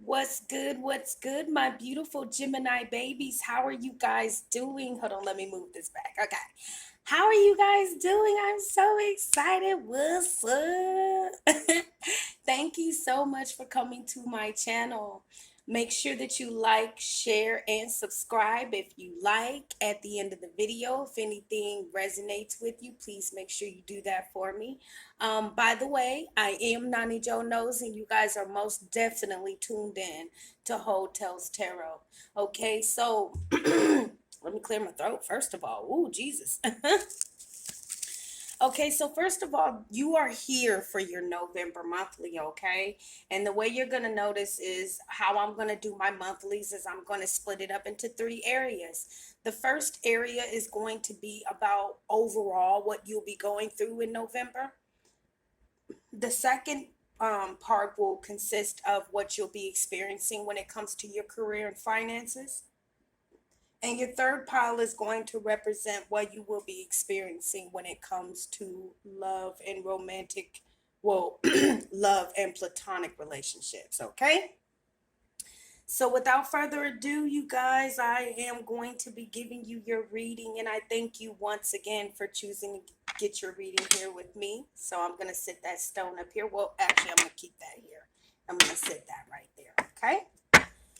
What's good? What's good, my beautiful Gemini babies? How are you guys doing? Hold on, let me move this back. Okay. How are you guys doing? I'm so excited. What's up? Thank you so much for coming to my channel. Make sure that you like, share, and subscribe if you like. At the end of the video, if anything resonates with you, please make sure you do that for me. By the way, I am Nani Joe Knows, and you guys are most definitely tuned in to Hotels Tarot. Okay, so let me clear my throat first of all. Ooh, Jesus. Okay, so first of all, you are here for your November monthly, okay? And the way you're going to notice is how I'm going to do my monthlies is I'm going to split it up into three areas. The first area is going to be about overall what you'll be going through in November. The second part will consist of what you'll be experiencing when it comes to your career and finances. And your third pile is going to represent what you will be experiencing when it comes to love and romantic, well, love and platonic relationships, okay? So without further ado, you guys, I am going to be giving you your reading, and I thank you once again for choosing to get your reading here with me. So I'm going to sit that stone up here. Well, actually, I'm going to keep that here. I'm going to sit that right there, okay?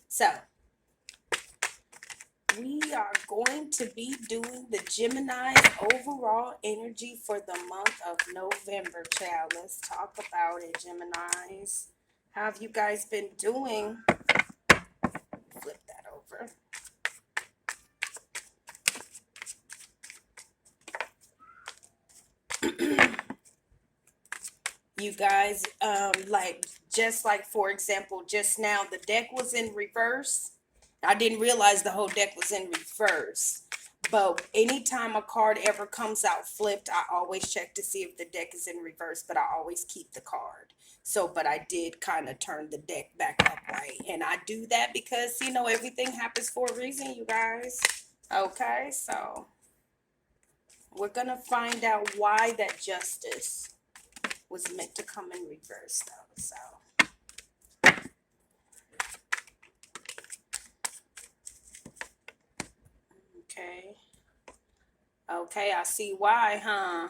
So we are going to be doing the Gemini's overall energy for the month of November, child. Let's talk about it, Geminis. How have you guys been doing? Flip that over. You guys, just like, for example, just now, the deck was in reverse. I didn't realize the whole deck was in reverse. But anytime a card ever comes out flipped, I always check to see if the deck is in reverse, but I always keep the card. So, but I did kind of turn the deck back upright. And I do that because, everything happens for a reason, you guys. Okay, so we're going to find out why that justice was meant to come in reverse, though. So, okay. Okay, I see why, huh?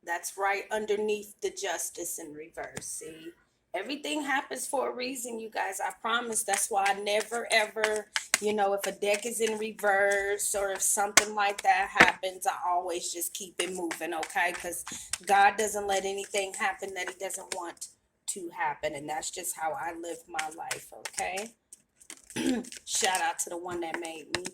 That's right underneath the justice in reverse. See, everything happens for a reason, you guys. I promise. That's why I never ever, if a deck is in reverse or if something like that happens, I always just keep it moving, okay? Because God doesn't let anything happen that He doesn't want to happen. And that's just how I live my life, okay? Shout out to the one that made me.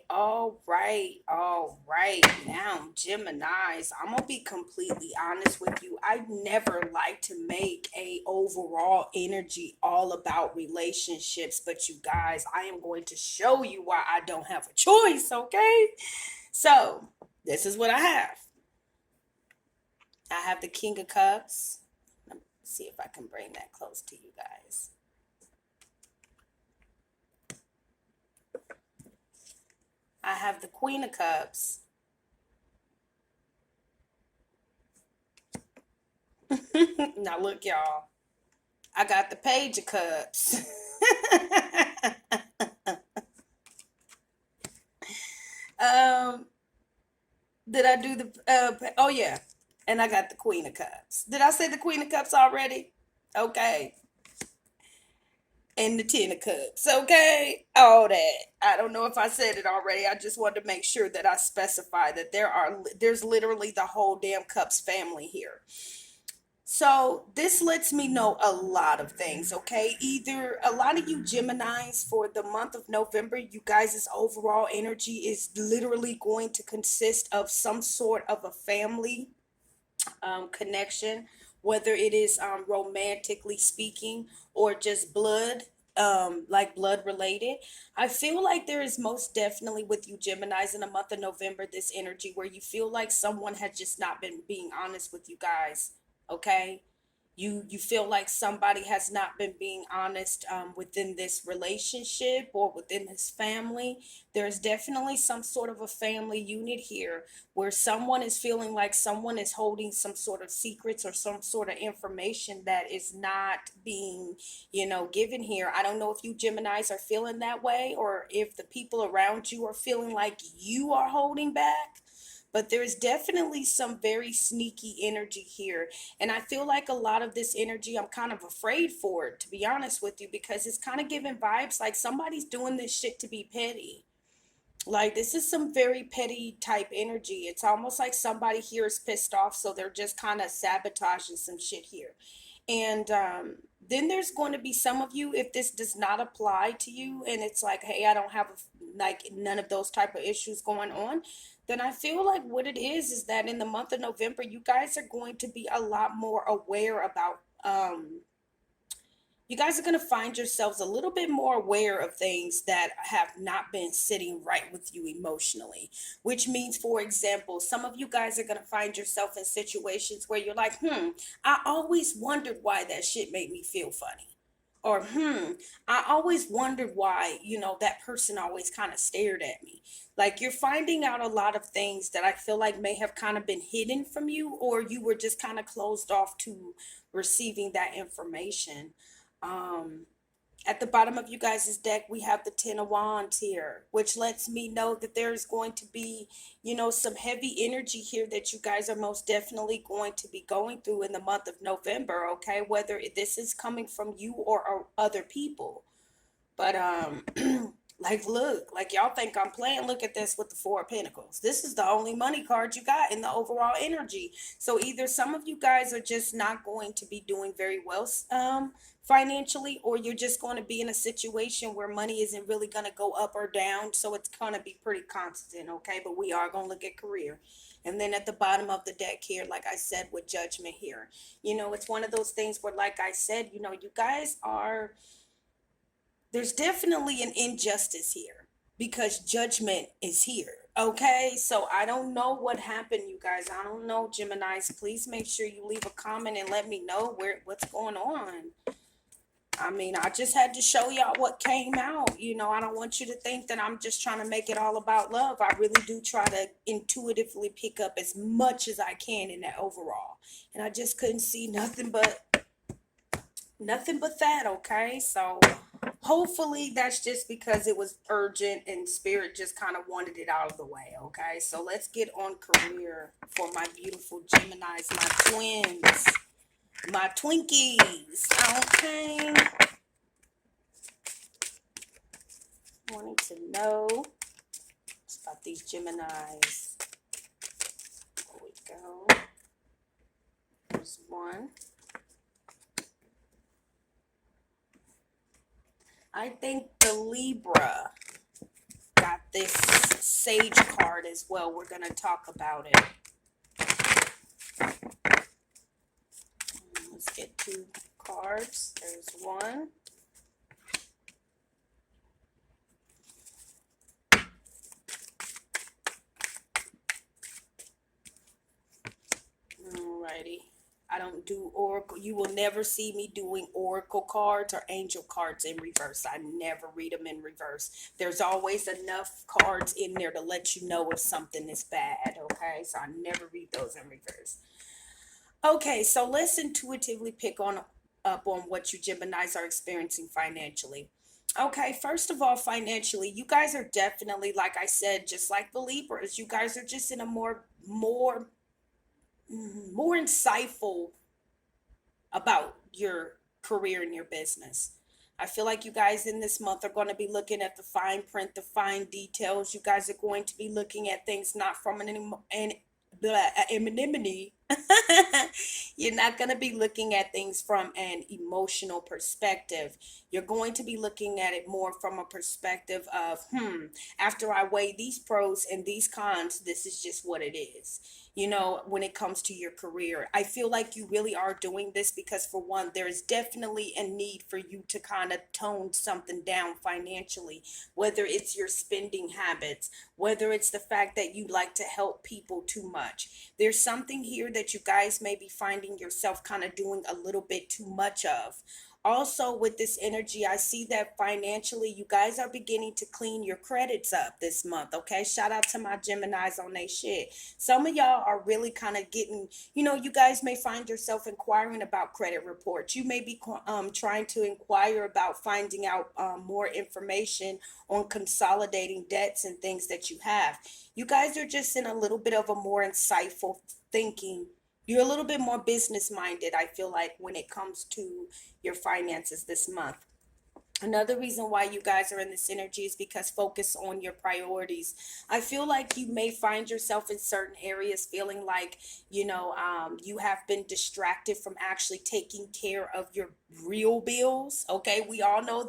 All right. Now, Geminis, I'm gonna be completely honest with you. I never like to make a overall energy all about relationships, but you guys, I am going to show you why I don't have a choice, okay? So, this is what I have. I have the King of Cups. Let me see if I can bring that close to you guys. I have the Queen of Cups. Now look, y'all. I got the Page of Cups. um, did I do the? Oh yeah, and I got the Queen of Cups. Did I say the Queen of Cups already? Okay, and the Ten of Cups. Okay, all that. I don't know if I said it already. I just wanted to make sure that I specify that there's literally the whole damn Cups family here. So this lets me know a lot of things, okay? Either a lot of you Geminis for the month of November, you guys' overall energy is literally going to consist of some sort of a family connection, whether it is romantically speaking or just blood, like blood related. I feel like there is most definitely with you Geminis in the month of November this energy where you feel like someone had just not been being honest with you guys, okay? You feel like somebody has not been being honest within this relationship or within this family. There's definitely some sort of a family unit here where someone is feeling like someone is holding some sort of secrets or some sort of information that is not being, given here. I don't know if you Geminis are feeling that way or if the people around you are feeling like you are holding back. But there's definitely some very sneaky energy here. And I feel like a lot of this energy, I'm kind of afraid for it, to be honest with you, because it's kind of giving vibes like somebody's doing this shit to be petty. Like, this is some very petty type energy. It's almost like somebody here is pissed off, so they're just kind of sabotaging some shit here. And then there's going to be some of you, if this does not apply to you, and it's like, hey, I don't have like none of those type of issues going on, then I feel like what it is that in the month of November, you guys are going to be a lot more aware about you guys are going to find yourselves a little bit more aware of things that have not been sitting right with you emotionally. Which means, for example, some of you guys are going to find yourself in situations where you're like, I always wondered why that shit made me feel funny. Or, I always wondered why, that person always kind of stared at me. Like, you're finding out a lot of things that I feel like may have kind of been hidden from you, or you were just kind of closed off to receiving that information. Um, at the bottom of you guys' deck, we have the Ten of Wands here, which lets me know that there's going to be, some heavy energy here that you guys are most definitely going to be going through in the month of November, okay? Whether this is coming from you or other people. But like, look, like y'all think I'm playing. Look at this with the Four of Pentacles. This is the only money card you got in the overall energy. So either some of you guys are just not going to be doing very well financially, or you're just going to be in a situation where money isn't really going to go up or down. So it's going to be pretty constant, okay? But we are going to look at career. And then at the bottom of the deck here, like I said, with Judgment here, it's one of those things where, like I said, you guys are, there's definitely an injustice here because judgment is here. Okay, so I don't know what happened, you guys. I don't know, Geminis. Please make sure you leave a comment and let me know what's going on. I mean, I just had to show y'all what came out. I don't want you to think that I'm just trying to make it all about love. I really do try to intuitively pick up as much as I can in that overall. And I just couldn't see nothing but that, okay? So hopefully that's just because it was urgent and spirit just kind of wanted it out of the way, okay? So let's get on career for my beautiful Geminis, my twins, my Twinkies, okay? Wanting to know about these Geminis. There we go. There's one. I think the Libra got this Sage card as well. We're going to talk about it. Let's get two cards. There's one. Alrighty. I don't do oracle. You will never see me doing oracle cards or angel cards in reverse. I never read them in reverse. There's always enough cards in there to let you know if something is bad, okay? So I never read those in reverse. Okay, so let's intuitively pick up on what you Geminis are experiencing financially. Okay, first of all, financially, you guys are definitely, like I said, just like the Libras, you guys are just in a more insightful about your career and your business. I feel like you guys in this month are going to be looking at the fine print, the fine details. You guys are going to be looking at things not from an anonymity. You're not going to be looking at things from an emotional perspective. You're going to be looking at it more from a perspective of, after I weigh these pros and these cons, this is just what it is. When it comes to your career, I feel like you really are doing this because, for one, there is definitely a need for you to kind of tone something down financially, whether it's your spending habits, whether it's the fact that you like to help people too much. There's something here that you guys may be finding yourself kind of doing a little bit too much of. Also, with this energy, I see that financially, you guys are beginning to clean your credits up this month. Okay. Shout out to my Geminis on they shit. Some of y'all are really kind of getting, you guys may find yourself inquiring about credit reports. You may be trying to inquire about finding out more information on consolidating debts and things that you have. You guys are just in a little bit of a more insightful thinking. You're a little bit more business minded, I feel like, when it comes to your finances this month. Another reason why you guys are in this energy is because focus on your priorities. I feel like you may find yourself in certain areas feeling like, you have been distracted from actually taking care of your real bills. Okay. We all know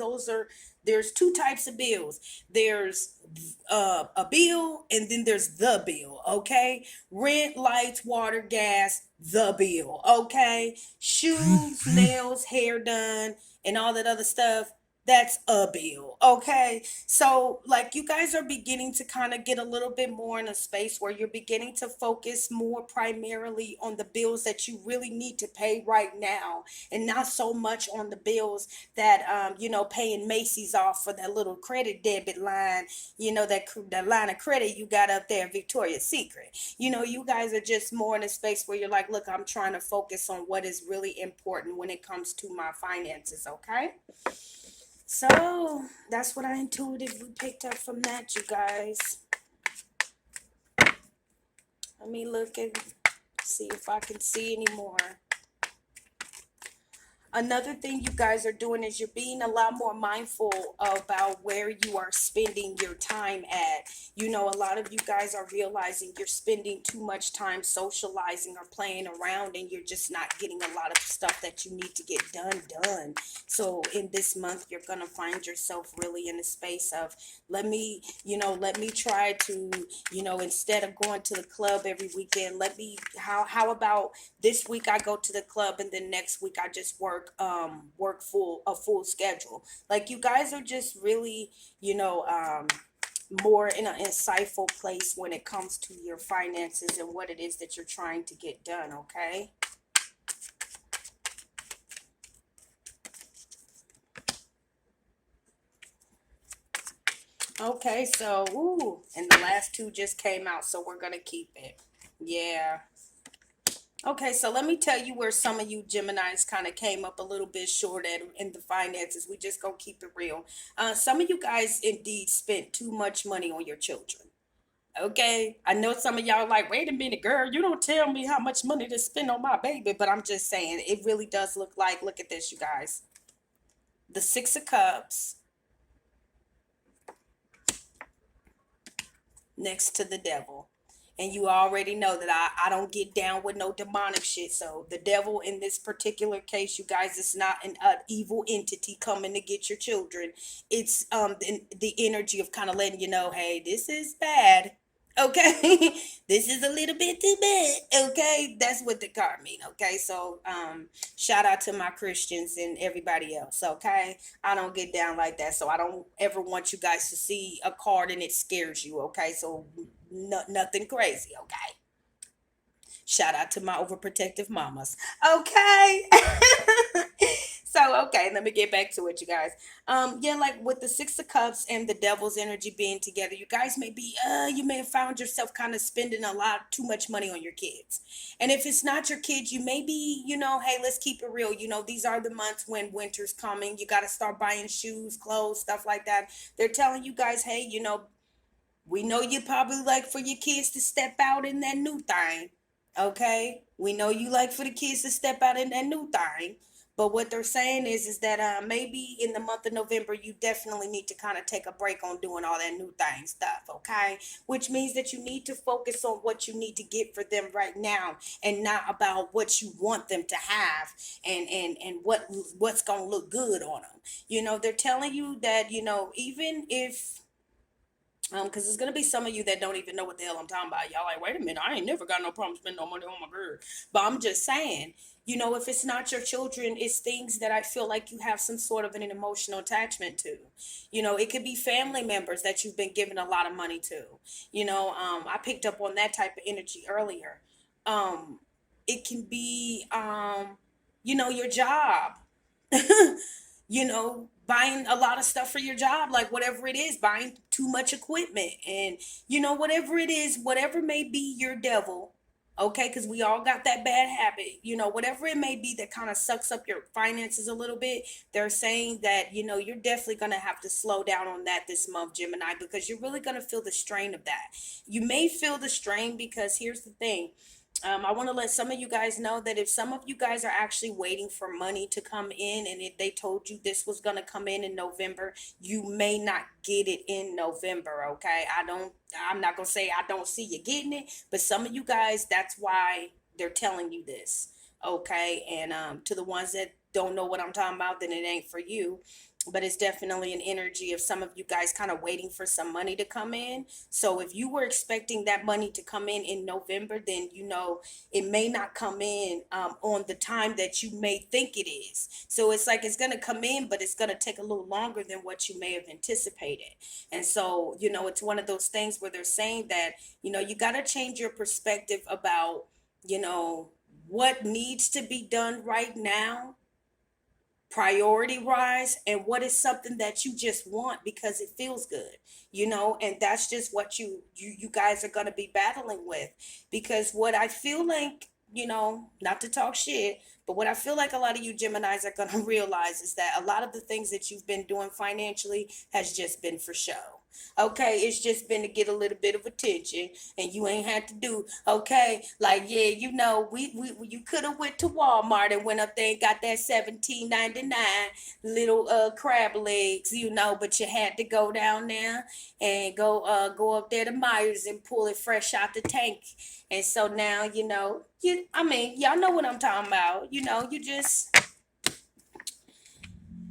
there's two types of bills. There's a bill, and then there's the bill. Okay. Rent, lights, water, gas, the bill. Okay. Shoes, nails, hair done, and all that other stuff, that's a bill. Okay. So, like, you guys are beginning to kind of get a little bit more in a space where you're beginning to focus more primarily on the bills that you really need to pay right now, and not so much on the bills that, paying Macy's off for that little credit debit line, that line of credit you got up there, Victoria's Secret. You guys are just more in a space where you're like, look, I'm trying to focus on what is really important when it comes to my finances. Okay. So that's what I intuitively picked up from that, you guys. Let me look and see if I can see any more. Another thing you guys are doing is you're being a lot more mindful about where you are spending your time at. A lot of you guys are realizing you're spending too much time socializing or playing around, and you're just not getting a lot of stuff that you need to get done. So in this month, you're going to find yourself really in a space of, let me try to, instead of going to the club every weekend, how about this week I go to the club, and then next week I just work a full schedule. Like, you guys are just really, more in an insightful place when it comes to your finances and what it is that you're trying to get done. Okay. Okay, so and the last two just came out, so we're gonna keep it. Yeah. Okay, so let me tell you where some of you Geminis kind of came up a little bit short at in the finances. We just gonna keep it real. Some of you guys indeed spent too much money on your children. Okay, I know some of y'all like, wait a minute, girl, you don't tell me how much money to spend on my baby, but I'm just saying it really does look like. Look at this, you guys. The Six of Cups next to the Devil. And you already know that I don't get down with no demonic shit. So the devil in this particular case, you guys, it's not an evil entity coming to get your children. It's the energy of kind of letting you know, hey, this is bad. Okay, this is a little bit too bad. Okay, that's what the card mean. Okay, so shout out to my Christians and everybody else. Okay, I don't get down like that, so I don't ever want you guys to see a card and it scares you. Okay, so nothing crazy. Okay, shout out to my overprotective mamas. Okay. So, okay, let me get back to it, you guys. Yeah, like with the Six of Cups and the Devil's energy being together, you guys you may have found yourself kind of spending a lot too much money on your kids. And if it's not your kids, you may be, hey, let's keep it real. These are the months when winter's coming. You got to start buying shoes, clothes, stuff like that. They're telling you guys, hey, we know you probably like for your kids to step out in that new thing. Okay? We know you like for the kids to step out in that new thing. But what they're saying is that maybe in the month of November, you definitely need to kind of take a break on doing all that new thing stuff, okay? Which means that you need to focus on what you need to get for them right now, and not about what you want them to have, and what's gonna look good on them. They're telling you that, even if because there's gonna be some of you that don't even know what the hell I'm talking about. Y'all like, wait a minute, I ain't never got no problem spending no money on my girl. But I'm just saying, if it's not your children, it's things that I feel like you have some sort of an emotional attachment to. It could be family members that you've been giving a lot of money to. I picked up on that type of energy earlier. Um, it can be your job. Buying a lot of stuff for your job, like whatever it is, buying too much equipment, and whatever it is, whatever may be your devil. Okay, because we all got that bad habit, whatever it may be that kind of sucks up your finances a little bit. They're saying that you're definitely going to have to slow down on that this month, Gemini, because you're really going to feel the strain of that. You may feel the strain because here's the thing. I want to let some of you guys know that if some of you guys are actually waiting for money to come in, and if they told you this was going to come in November, you may not get it in November. Okay. I'm not going to say I don't see you getting it, but some of you guys, that's why they're telling you this. Okay. And to the ones that don't know what I'm talking about, then it ain't for you. But it's definitely an energy of some of you guys kind of waiting for some money to come in. So if you were expecting that money to come in November, then it may not come in on the time that you may think it is. So it's like it's going to come in, but it's going to take a little longer than what you may have anticipated. And so it's one of those things where they're saying that you got to change your perspective about you know what needs to be done right now, priority rise, and what is something that you just want because it feels good. And that's just what you guys are going to be battling with. Because what I feel like, not to talk shit, but what I feel like a lot of you Geminis are going to realize is that a lot of the things that you've been doing financially has just been for show. Okay, it's just been to get a little bit of attention, and you ain't had to do. Okay, like, yeah, we you could have went to Walmart and went up there and got that 17.99 little crab legs, but you had to go down there and go up there to Myers and pull it fresh out the tank. And so now y'all know what I'm talking about.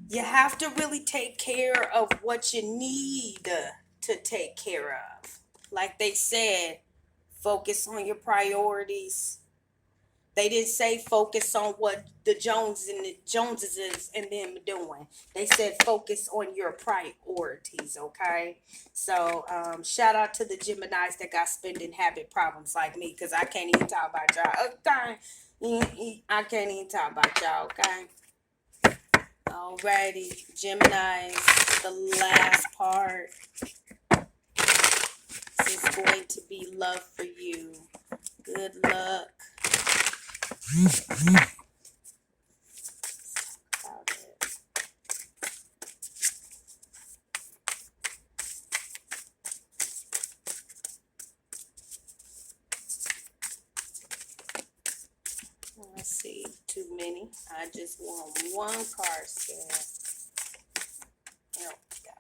You have to really take care of what you need to take care of. Like they said, focus on your priorities. They didn't say focus on what the Joneses is and them doing. They said focus on your priorities, okay? So shout out to the Geminis that got spending habit problems like me, because I can't even talk about y'all. Okay? I can't even talk about y'all, okay? Alrighty, Geminis, the last part. This is going to be love for you. Good luck. Let's see, too many. I just want one card scan. There we go.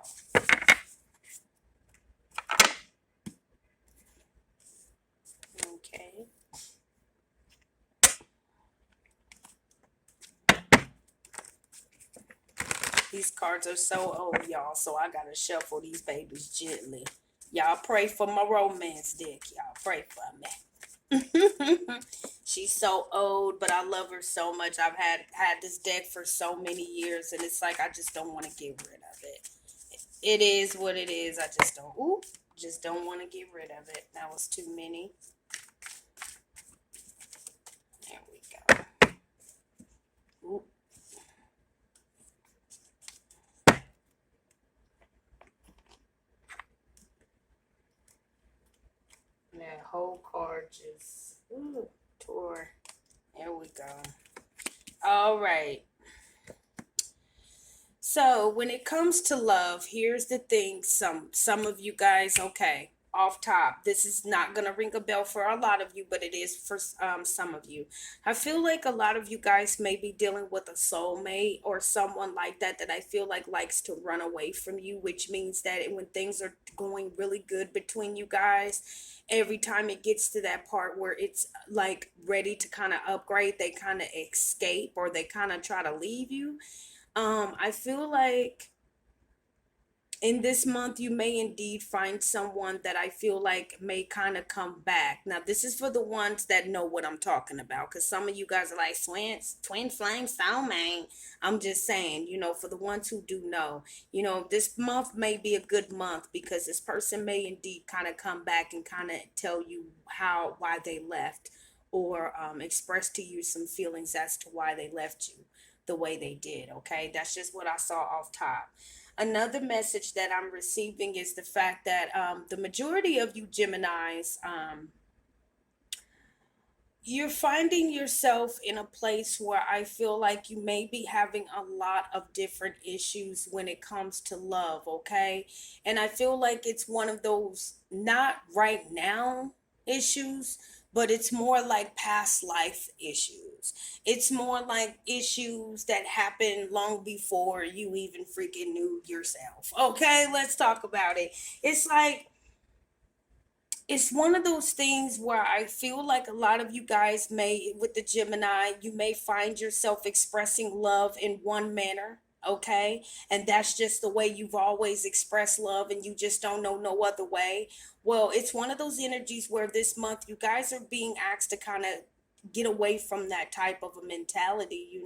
Okay. These cards are so old, y'all, so I gotta shuffle these babies gently. Y'all pray for my romance deck. Y'all pray for me. She's so old, but I love her so much. I've had this deck for so many years, and it's like I just don't want to get rid of it. It is what it is. I just don't want to get rid of it. That was too many. There we go. Ooh. And that whole card just tore. There we go. All right. So when it comes to love, here's the thing. Some of you guys, okay, off top, this is not gonna ring a bell for a lot of you, but it is for some of you. I feel like a lot of you guys may be dealing with a soulmate or someone like that I feel like likes to run away from you, which means that when things are going really good between you guys, every time it gets to that part where it's like ready to kind of upgrade, they kind of escape or they kind of try to leave you. I feel like in this month you may indeed find someone that I feel like may kind of come back. Now this is for the ones that know what I'm talking about, because some of you guys are like twin flame soulmate. I'm just saying, for the ones who do know, this month may be a good month because this person may indeed kind of come back and kind of tell you why they left, or express to you some feelings as to why they left you the way they did. Okay, that's just what I saw off top. Another message that I'm receiving is the fact that the majority of you Geminis, you're finding yourself in a place where I feel like you may be having a lot of different issues when it comes to love, okay? And I feel like it's one of those not right now issues, but it's more like past life issues. It's more like issues that happened long before you even freaking knew yourself. Okay, let's talk about it. It's like it's one of those things where I feel like a lot of you guys may, with the Gemini, you may find yourself expressing love in one manner, okay? And that's just the way you've always expressed love and you just don't know no other way. Well, it's one of those energies where this month you guys are being asked to kind of get away from that type of a mentality,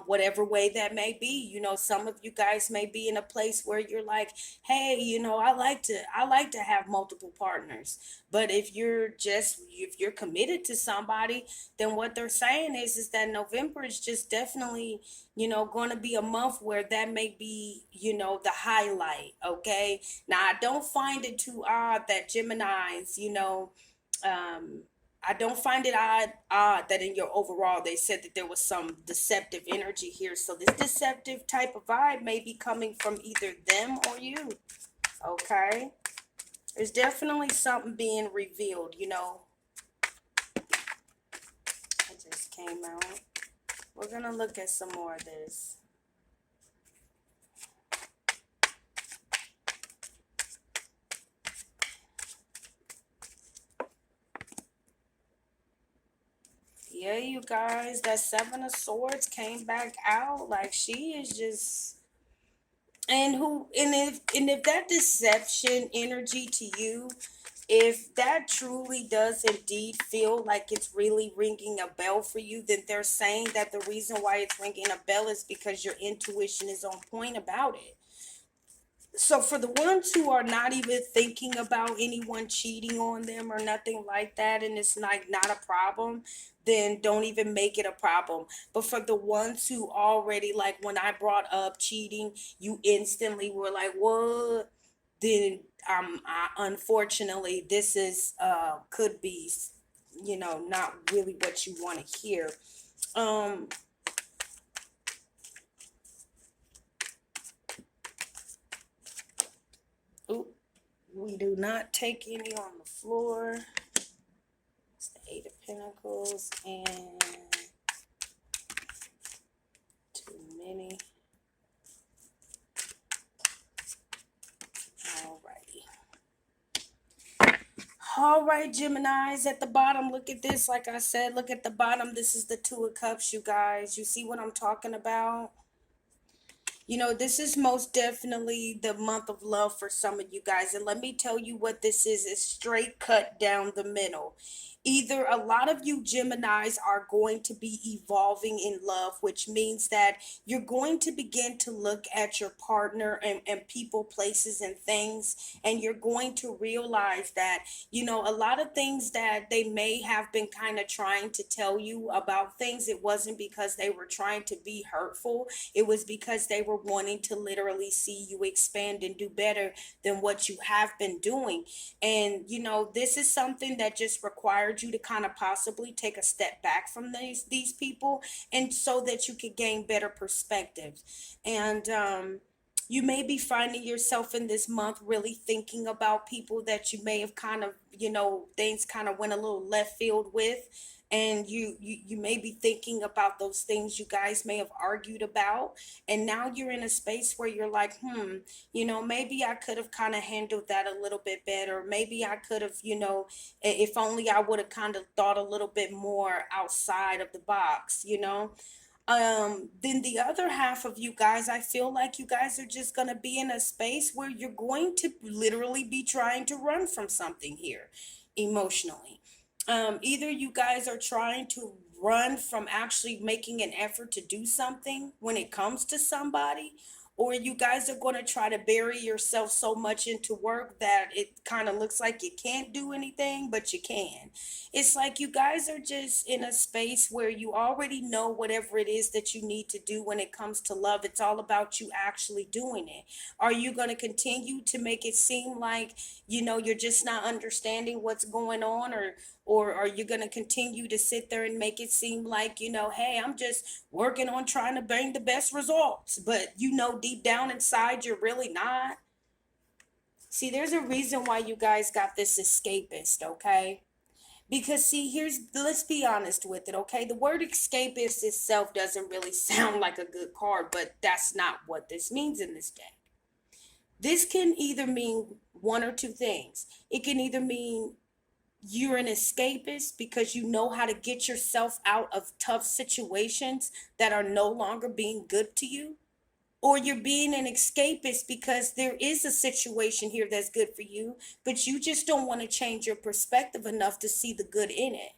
whatever way that may be. Some of you guys may be in a place where you're like, hey, I like to have multiple partners. But if you're committed to somebody, then what they're saying is that November is just definitely, going to be a month where that may be, the highlight. Okay. Now I don't find it too odd that Geminis, um I don't find it odd that in your overall they said that there was some deceptive energy here. So this deceptive type of vibe may be coming from either them or you. Okay. There's definitely something being revealed. It just came out. We're gonna look at some more of this. Yeah, you guys, that Seven of Swords came back out. Like she is just and if that deception energy to you, if that truly does indeed feel like it's really ringing a bell for you, then they're saying that the reason why it's ringing a bell is because your intuition is on point about it. So for the ones who are not even thinking about anyone cheating on them or nothing like that, and it's like not a problem, then don't even make it a problem. But for the ones who already, like when I brought up cheating, you instantly were like, what? Then unfortunately this is could be, not really what you want to hear. Um oop, we do not take any on the floor. It's the Eight of Pentacles and too many. Alrighty. All right, Geminis at the bottom. Look at this. Like I said, look at the bottom. This is the Two of Cups, you guys. You see what I'm talking about? This is most definitely the month of love for some of you guys. And let me tell you what this is straight cut down the middle. Either a lot of you Geminis are going to be evolving in love, which means that you're going to begin to look at your partner and people, places, and things, and you're going to realize that, a lot of things that they may have been kind of trying to tell you about things, it wasn't because they were trying to be hurtful. It was because they were wanting to literally see you expand and do better than what you have been doing. And, this is something that just required you to kind of possibly take a step back from these people, and so that you could gain better perspectives. And you may be finding yourself in this month really thinking about people that you may have kind of, things kind of went a little left field with. And you may be thinking about those things you guys may have argued about, and now you're in a space where you're like, maybe I could have kind of handled that a little bit better. Maybe I could have, if only I would have kind of thought a little bit more outside of the box. Then the other half of you guys, I feel like you guys are just going to be in a space where you're going to literally be trying to run from something here emotionally. Either you guys are trying to run from actually making an effort to do something when it comes to somebody, or you guys are going to try to bury yourself so much into work that it kind of looks like you can't do anything, but you can. It's like you guys are just in a space where you already know whatever it is that you need to do when it comes to love. It's all about you actually doing it. Are you going to continue to make it seem like, you're just not understanding what's going on, or are you going to continue to sit there and make it seem like, hey, I'm just working on trying to bring the best results, but deep down inside you're really not? See, there's a reason why you guys got this escapist, okay? Because see, let's be honest with it, okay? The word escapist itself doesn't really sound like a good card, but that's not what this means in this deck. This can either mean one or two things. It can either mean you're an escapist because you know how to get yourself out of tough situations that are no longer being good to you, or you're being an escapist because there is a situation here that's good for you, but you just don't want to change your perspective enough to see the good in it.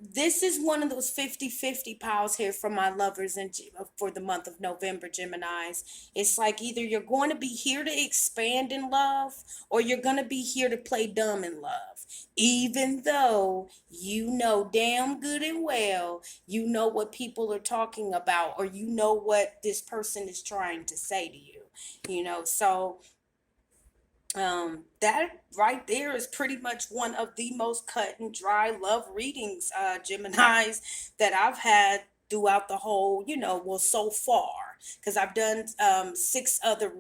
This is one of those 50-50 piles here for my lovers and for the month of November, Geminis. It's like either you're going to be here to expand in love, or you're going to be here to play dumb in love. Even though you know damn good and well, you know what people are talking about, or you know what this person is trying to say to you. So that right there is pretty much one of the most cut and dry love readings, Geminis, that I've had throughout the whole, well, so far, because I've done six other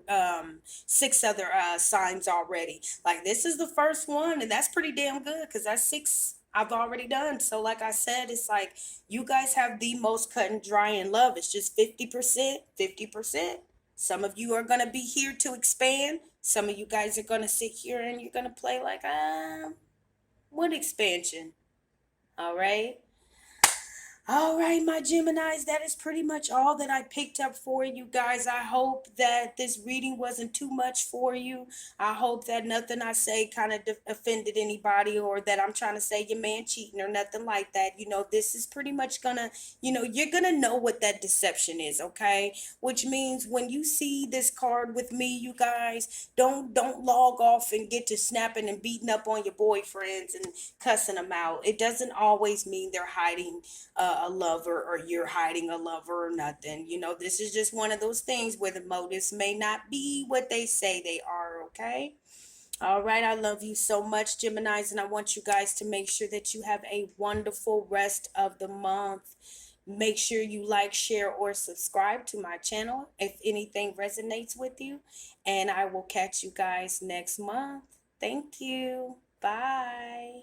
signs already. Like, this is the first one, and that's pretty damn good because that's six I've already done. So like I said, it's like you guys have the most cut and dry in love. It's just 50%, 50%. Some of you are going to be here to expand. Some of you guys are going to sit here and you're going to play like, what expansion? All right. All right, my Geminis, that is pretty much all that I picked up for you guys. I hope that this reading wasn't too much for you. I hope that nothing I say kind of offended anybody, or that I'm trying to say your man cheating or nothing like that. This is pretty much gonna, you're gonna know what that deception is, okay? Which means when you see this card with me, you guys, don't log off and get to snapping and beating up on your boyfriends and cussing them out. It doesn't always mean they're hiding a lover, or you're hiding a lover or nothing. This is just one of those things where the motives may not be what they say they are, okay? All right, I love you so much, Geminis, and I want you guys to make sure that you have a wonderful rest of the month. Make sure you like, share, or subscribe to my channel if anything resonates with you, and I will catch you guys next month. Thank you. Bye.